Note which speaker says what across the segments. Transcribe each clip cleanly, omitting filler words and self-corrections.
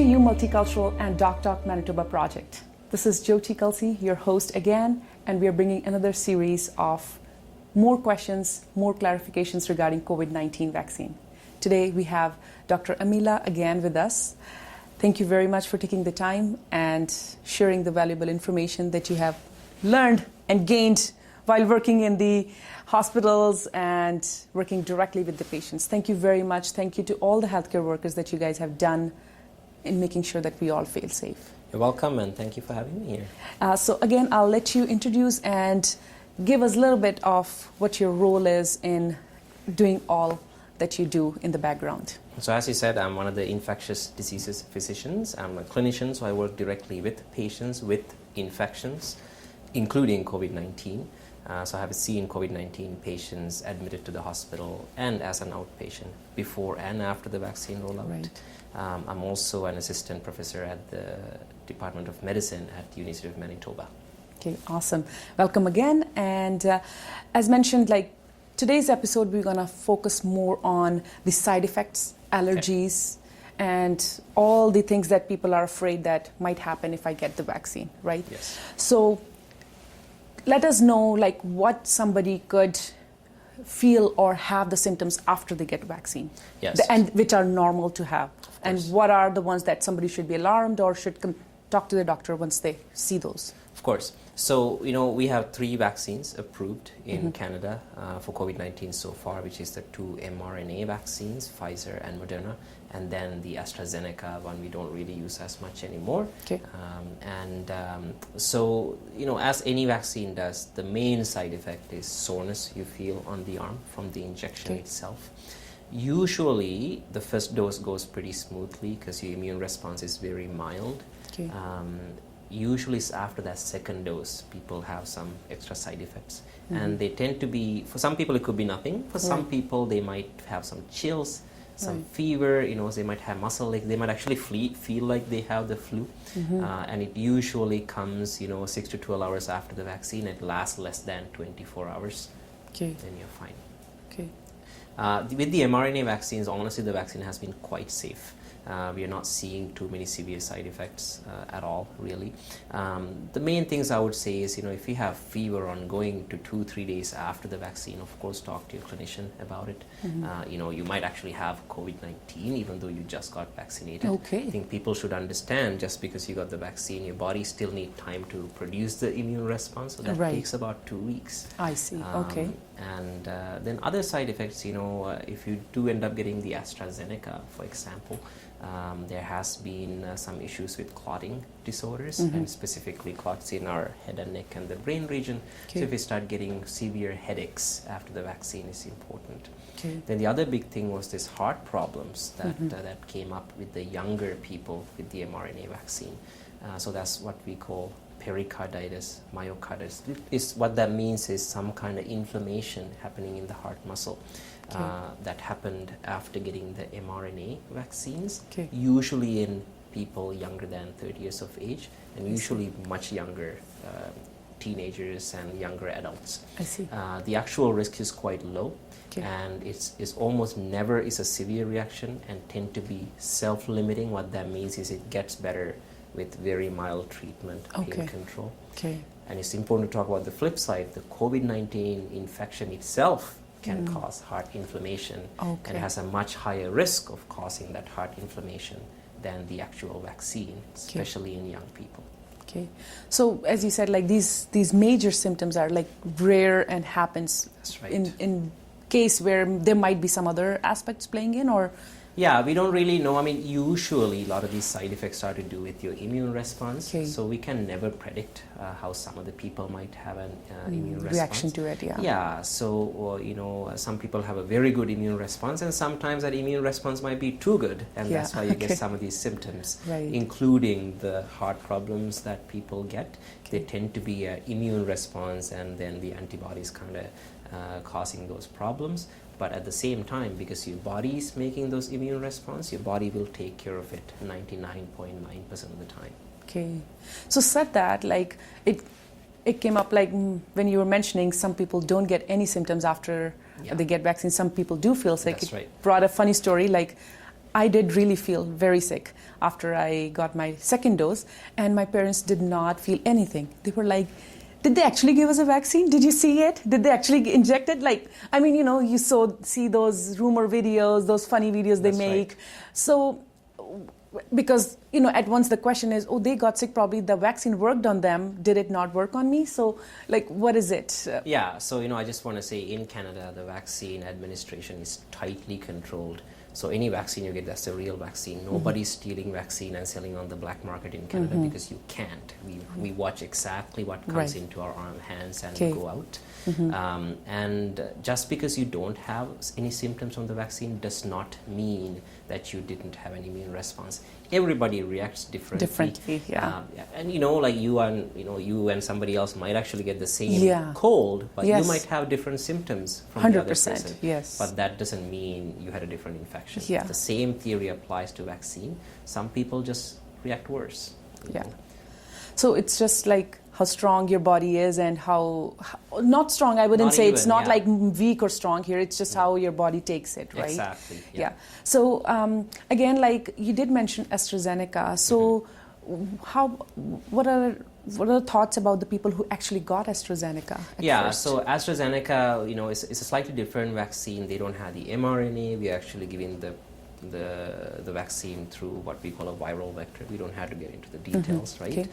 Speaker 1: you Multicultural and Doc Talk Manitoba project. This is Jyoti Kalsi, your host again, and we are bringing another series of more questions, more clarifications regarding COVID-19 vaccine. Today we have Dr. Amila again with us. Thank you very much for taking the time and sharing the valuable information that you have learned and gained while working in the hospitals and working directly with the patients. Thank you very much. Thank you to all the healthcare workers that you guys have done in making sure that we all feel safe.
Speaker 2: You're welcome, and thank you for having me here.
Speaker 1: So again, I'll let you introduce and give us a little bit of what your role is in doing all that you do in the background.
Speaker 2: So as you said, I'm one of the infectious diseases physicians. I'm a clinician, so I work directly with patients with infections, including COVID-19. So I have seen COVID-19 patients admitted to the hospital and as an outpatient before and after the vaccine rollout.
Speaker 1: Right.
Speaker 2: I'm also an assistant professor at the Department of Medicine at the University of Manitoba.
Speaker 1: Okay, awesome. Welcome again. And as mentioned, today's episode, we're going to focus more on the side effects, allergies, and all the things that people are afraid that might happen if I get the vaccine, right?
Speaker 2: Yes.
Speaker 1: So let us know what somebody could feel or have the symptoms after they get vaccine.
Speaker 2: Yes.
Speaker 1: And which are normal to have. And what are the ones that somebody should be alarmed or should talk to the doctor once they see those?
Speaker 2: Of course. So, we have 3 vaccines approved in Canada for COVID-19 so far, which is the 2 mRNA vaccines, Pfizer and Moderna, and then the AstraZeneca one we don't really use as much anymore.
Speaker 1: Okay.
Speaker 2: So, as any vaccine does, the main side effect is soreness you feel on the arm from the injection itself. Usually, the first dose goes pretty smoothly because your immune response is very mild.
Speaker 1: Okay.
Speaker 2: Usually it's after that second dose people have some extra side effects, and they tend to be, for some people it could be nothing, for some people they might have some chills, some fever, they might have muscle ache, they might actually feel like they have the flu, and it usually comes 6 to 12 hours after the vaccine. It lasts less than 24 hours.
Speaker 1: Okay.
Speaker 2: Then you're fine.
Speaker 1: Okay.
Speaker 2: With the mRNA vaccines, honestly the vaccine has been quite safe. We are not seeing too many severe side effects at all, really. The main things I would say is, if you have fever on going to 2-3 days after the vaccine, of course, talk to your clinician about it. You might actually have COVID-19 even though you just got vaccinated.
Speaker 1: Okay.
Speaker 2: I think people should understand just because you got the vaccine, your body still needs time to produce the immune response, so that takes about 2 weeks.
Speaker 1: I see. Okay.
Speaker 2: And then other side effects, if you do end up getting the AstraZeneca, for example, there has been some issues with clotting disorders, and specifically clots in our head and neck and the brain region.
Speaker 1: Okay.
Speaker 2: So if you start getting severe headaches after the vaccine, is important.
Speaker 1: Okay.
Speaker 2: Then the other big thing was this heart problems that came up with the younger people with the mRNA vaccine. So that's what we call pericarditis, myocarditis. What that means is some kind of inflammation happening in the heart muscle. That happened after getting the mRNA vaccines, usually in people younger than 30 years of age, and usually much younger, teenagers and younger adults.
Speaker 1: I see.
Speaker 2: The actual risk is quite low, and it's almost never is a severe reaction and tend to be self-limiting. What that means is it gets better with very mild treatment, pain control.
Speaker 1: Okay.
Speaker 2: And it's important to talk about the flip side. The COVID-19 infection itself can cause heart inflammation and has a much higher risk of causing that heart inflammation than the actual vaccine, especially in young people.
Speaker 1: Okay. So as you said, these major symptoms are rare and happens.
Speaker 2: That's right.
Speaker 1: in case where there might be some other aspects playing in, or
Speaker 2: Yeah, we don't really know. I mean, usually a lot of these side effects are to do with your immune response.
Speaker 1: Okay.
Speaker 2: So we can never predict how some of the people might have an immune response.
Speaker 1: Reaction to it, yeah.
Speaker 2: Yeah, so, some people have a very good immune response, and sometimes that immune response might be too good. And that's why you get some of these symptoms, including the heart problems that people get. They tend to be an immune response, and then the antibodies kind of causing those problems. But at the same time, because your body is making those immune response, your body will take care of it 99.9% of the time.
Speaker 1: Okay. So said that, it came up when you were mentioning some people don't get any symptoms after they get vaccine. Some people do feel sick.
Speaker 2: That's right.
Speaker 1: Brought a funny story. I did really feel very sick after I got my second dose, and my parents did not feel anything. They were like, did they actually give us a vaccine? Did you see it? Did they actually inject it? Like, I mean, you know, you see those rumor videos, those funny videos they make.
Speaker 2: Right.
Speaker 1: So, because, you know, at once the question is, oh, they got sick, probably the vaccine worked on them. Did it not work on me? So, like, what is it?
Speaker 2: Yeah, so, you know, I just want to say in Canada, the vaccine administration is tightly controlled. So any vaccine you get, that's a real vaccine. Nobody's stealing vaccine and selling on the black market in Canada because you can't. We watch exactly what comes into our hands and go out. And just because you don't have any symptoms from the vaccine does not mean that you didn't have an immune response. Everybody reacts differently. And you know, like you and somebody else might actually get the same cold, but you might have different symptoms from 100%, the other person.
Speaker 1: Yes.
Speaker 2: But that doesn't mean you had a different infection.
Speaker 1: Yeah.
Speaker 2: The same theory applies to vaccine. Some people just react worse. You know?
Speaker 1: So it's just like how strong your body is and how not strong, I wouldn't say, it's not like weak or strong here, it's just how your body takes it, right?
Speaker 2: Exactly.
Speaker 1: So again, like you did mention AstraZeneca, so what are the thoughts about the people who actually got AstraZeneca at first?
Speaker 2: So AstraZeneca, you know, is a slightly different vaccine. They don't have the mRNA. We're actually giving the vaccine through what we call a viral vector. We don't have to get into the details, right?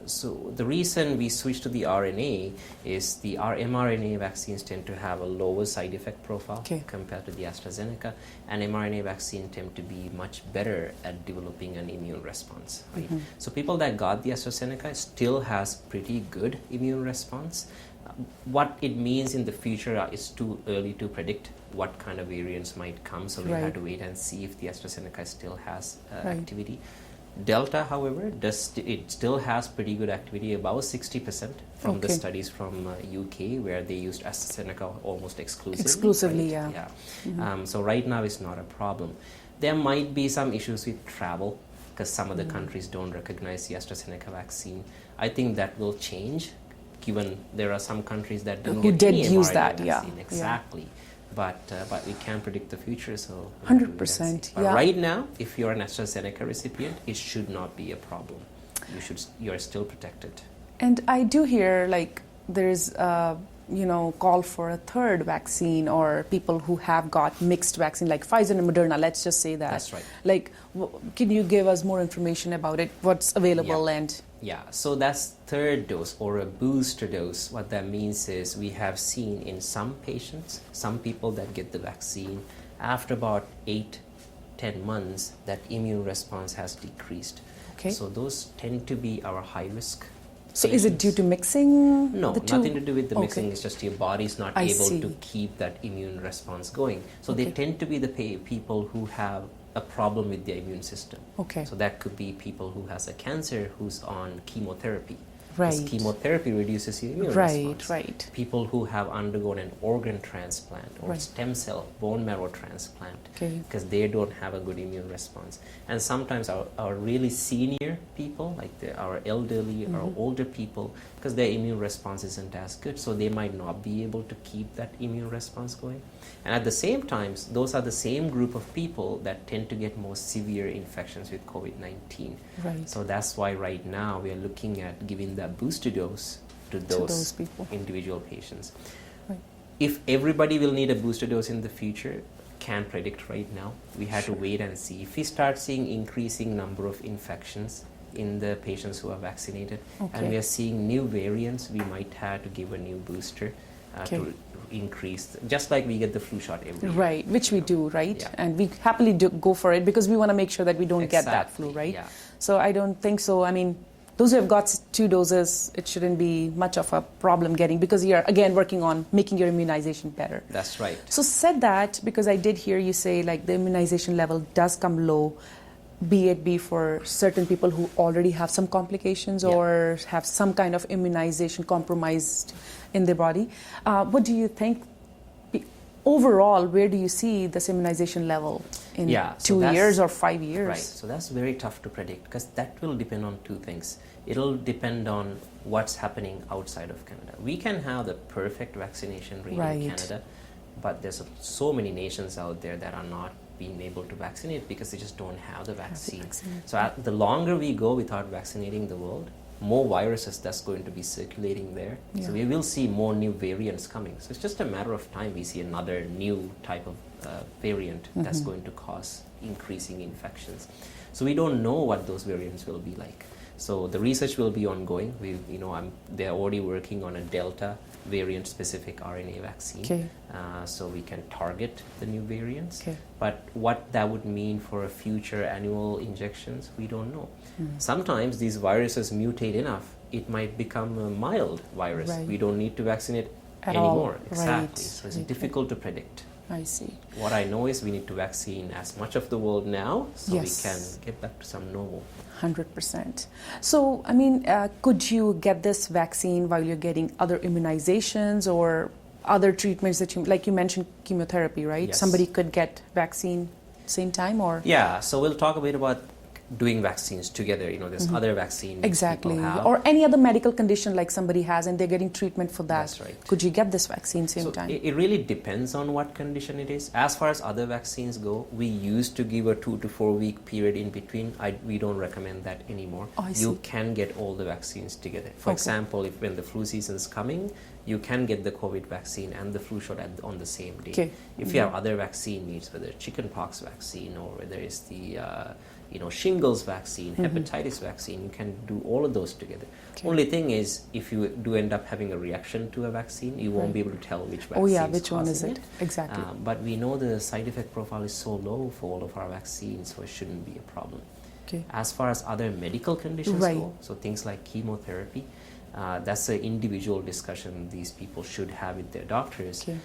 Speaker 2: So the reason we switched to the RNA is our mRNA vaccines tend to have a lower side effect profile compared to the AstraZeneca, and mRNA vaccines tend to be much better at developing an immune response, right? So people that got the AstraZeneca still has pretty good immune response. What it means in the future is too early to predict what kind of variants might come, so we have to wait and see if the AstraZeneca still has activity. Delta, however, it still has pretty good activity, about 60% from the studies from UK, where they used AstraZeneca almost exclusively. So right now it's not a problem. There might be some issues with travel because some of the countries don't recognize the AstraZeneca vaccine. I think that will change, given there are some countries that don't get any
Speaker 1: use
Speaker 2: mRNA
Speaker 1: that,
Speaker 2: vaccine. Exactly. But we can't predict the future, so
Speaker 1: 100%.
Speaker 2: But right now, if you're an AstraZeneca recipient, it should not be a problem. You're still protected.
Speaker 1: And I do hear like there's call for a third vaccine, or people who have got mixed vaccine like Pfizer and Moderna, let's just say that.
Speaker 2: That's right.
Speaker 1: Like, can you give us more information about it, what's available?
Speaker 2: So that's third dose or a booster dose. What that means is we have seen in some patients, some people that get the vaccine, after about 8-10 months, that immune response has decreased. So those tend to be our high risk.
Speaker 1: So is it due to mixing?
Speaker 2: No, nothing to do with the mixing. It's just your body's not able to keep that immune response going. So they tend to be the people who have a problem with their immune system. So that could be people who has a cancer who's on chemotherapy. Because chemotherapy reduces your immune response. People who have undergone an organ transplant or stem cell bone marrow transplant, because they don't have a good immune response. And sometimes our really senior people, like our elderly or older people, because their immune response isn't as good, so they might not be able to keep that immune response going. And at the same time, those are the same group of people that tend to get more severe infections with COVID-19. So that's why right now we are looking at giving that booster dose to those people, individual patients. If everybody will need a booster dose in the future, can't predict right now. We have to wait and see. If we start seeing increasing number of infections in the patients who are vaccinated, and we are seeing new variants, we might have to give a new booster to increase, just like we get the flu shot every year.
Speaker 1: Which we do, and we happily do go for it because we want to make sure that we don't get that flu, So I don't think so. I mean, those who have got 2 doses, it shouldn't be much of a problem getting, because you're again working on making your immunization better.
Speaker 2: That's right.
Speaker 1: So said that, because I did hear you say like the immunization level does come low, be it for certain people who already have some complications or have some kind of immunization compromised in their body. What do you think? Overall, where do you see this immunization level in 2 years or 5 years?
Speaker 2: So that's very tough to predict, because that will depend on 2 things. It'll depend on what's happening outside of Canada. We can have the perfect vaccination rate in Canada, but there's so many nations out there that are not been able to vaccinate because they just don't have the vaccine.
Speaker 1: vaccine.
Speaker 2: So the longer we go without vaccinating the world, more viruses that's going to be circulating there.
Speaker 1: Yeah.
Speaker 2: So we will see more new variants coming. So it's just a matter of time we see another new type of variant that's going to cause increasing infections. So we don't know what those variants will be like. So the research will be ongoing. They're already working on a Delta variant specific RNA vaccine.
Speaker 1: Okay.
Speaker 2: So we can target the new variants.
Speaker 1: Okay.
Speaker 2: But what that would mean for a future annual injections, we don't know. Sometimes these viruses mutate enough, it might become a mild virus.
Speaker 1: Right.
Speaker 2: We don't need to vaccinate
Speaker 1: At
Speaker 2: anymore.
Speaker 1: all.
Speaker 2: Exactly.
Speaker 1: Right.
Speaker 2: So it's
Speaker 1: Right.
Speaker 2: difficult to predict.
Speaker 1: I see.
Speaker 2: What I know is we need to vaccine as much of the world now so
Speaker 1: Yes.
Speaker 2: we can get back to some normal.
Speaker 1: 100%. So, I mean, could you get this vaccine while you're getting other immunizations or other treatments that like you mentioned chemotherapy, right?
Speaker 2: Yes.
Speaker 1: Somebody could get vaccine same time or?
Speaker 2: Yeah, so we'll talk a bit about doing vaccines together. There's other vaccines
Speaker 1: Exactly.
Speaker 2: people have.
Speaker 1: Or any other medical condition like somebody has and they're getting treatment for that.
Speaker 2: That's right.
Speaker 1: Could you get this vaccine same
Speaker 2: So
Speaker 1: time?
Speaker 2: it really depends on what condition it is. As far as other vaccines go, we used to give a 2 to 4 week period in between. We don't recommend that anymore.
Speaker 1: Oh, I see.
Speaker 2: You can get all the vaccines together. For
Speaker 1: Okay.
Speaker 2: example, when the flu season is coming, you can get the COVID vaccine and the flu shot on the same day.
Speaker 1: Okay.
Speaker 2: If you have other vaccine needs, whether chickenpox vaccine or whether it's the shingles vaccine, hepatitis vaccine, you can do all of those together.
Speaker 1: Okay.
Speaker 2: Only thing is, if you do end up having a reaction to a vaccine, you won't be able to tell which vaccine.
Speaker 1: Oh yeah, which one is
Speaker 2: causing
Speaker 1: it? Exactly.
Speaker 2: But we know the side effect profile is so low for all of our vaccines, so it shouldn't be a problem.
Speaker 1: Okay.
Speaker 2: As far as other medical conditions
Speaker 1: Right.
Speaker 2: go, so things like chemotherapy, that's an individual discussion these people should have with their doctors.
Speaker 1: Okay.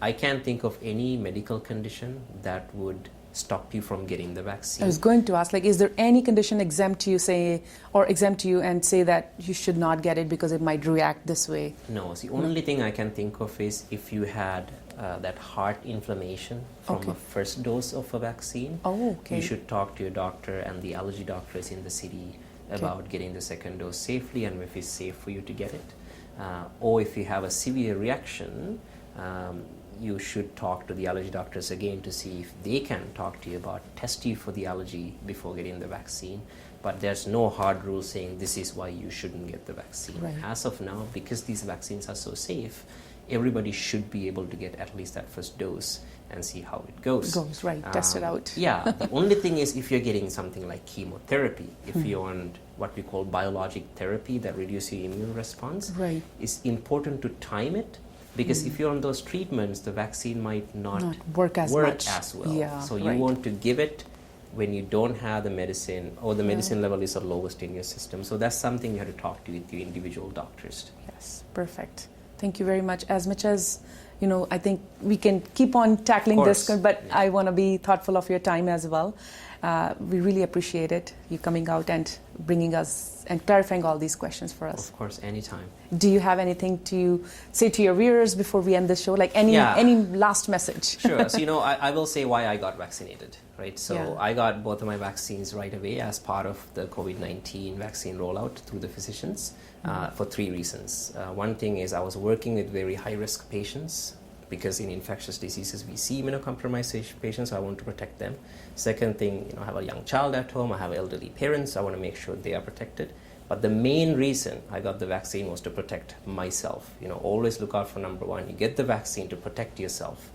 Speaker 2: I can't think of any medical condition that would stop you from getting the vaccine.
Speaker 1: I was going to ask, like, is there any condition exempt to you and say that you should not get it because it might react this way?
Speaker 2: No, the only thing I can think of is if you had that heart inflammation from
Speaker 1: Okay.
Speaker 2: a first dose of a vaccine,
Speaker 1: Oh, okay.
Speaker 2: you should talk to your doctor and the allergy doctors in the city about getting the second dose safely and if it's safe for you to get it. Or if you have a severe reaction, you should talk to the allergy doctors again to see if they can talk to you about test you for the allergy before getting the vaccine. But there's no hard rule saying this is why you shouldn't get the vaccine.
Speaker 1: Right.
Speaker 2: As of now, because these vaccines are so safe, everybody should be able to get at least that first dose and see how it goes.
Speaker 1: Test it out.
Speaker 2: Yeah, the only thing is if you're getting something like chemotherapy, if you're on what we call biologic therapy that reduces your immune response,
Speaker 1: Right.
Speaker 2: it's important to time it. Because if you're on those treatments, the vaccine might not
Speaker 1: work as much.
Speaker 2: as well.
Speaker 1: Yeah,
Speaker 2: So you want to give it when you don't have the medicine or the medicine level is the lowest in your system. So that's something you have to talk to with your individual doctors.
Speaker 1: Yes, perfect. Thank you very much. As much as, I think we can keep on tackling this, but I want to be thoughtful of your time as well. We really appreciate it, you coming out and bringing us and clarifying all these questions for us.
Speaker 2: Of course, anytime.
Speaker 1: Do you have anything to say to your viewers before we end the show? Like any last message?
Speaker 2: Sure. So, I will say why I got vaccinated, right? So I got both of my vaccines right away as part of the COVID-19 vaccine rollout through the physicians for 3 reasons. One thing is I was working with very high-risk patients because in infectious diseases we see immunocompromised patients, so I want to protect them. Second thing, I have a young child at home, I have elderly parents, so I want to make sure they are protected. But the main reason I got the vaccine was to protect myself. Always look out for number one. You get the vaccine to protect yourself.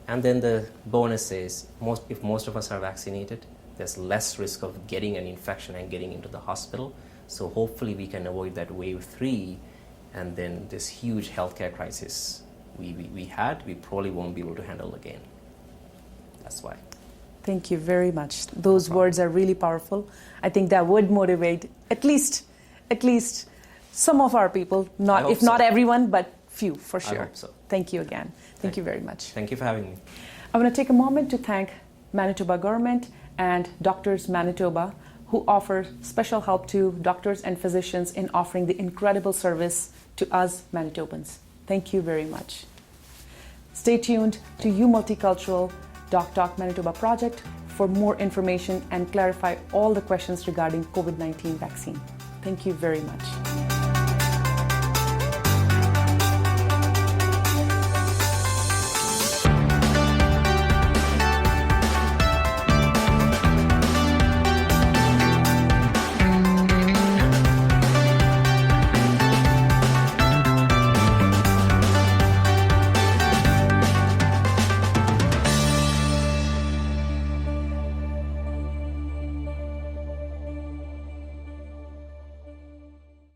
Speaker 2: And then the bonus is, if most of us are vaccinated, there's less risk of getting an infection and getting into the hospital. So hopefully we can avoid that wave 3 and then this huge healthcare crisis we probably won't be able to handle again. That's why.
Speaker 1: Thank you very much. Those words are really powerful. I think that would motivate at least some of our people, not everyone, but few for sure.
Speaker 2: I hope so.
Speaker 1: Thank you again. Thank you very much.
Speaker 2: Thank you for having me.
Speaker 1: I want to take a moment to thank Manitoba government and Doctors Manitoba, who offer special help to doctors and physicians in offering the incredible service to us Manitobans. Thank you very much. Stay tuned to Multicultural Doc Manitoba project for more information and clarify all the questions regarding COVID-19 vaccine. Thank you very much.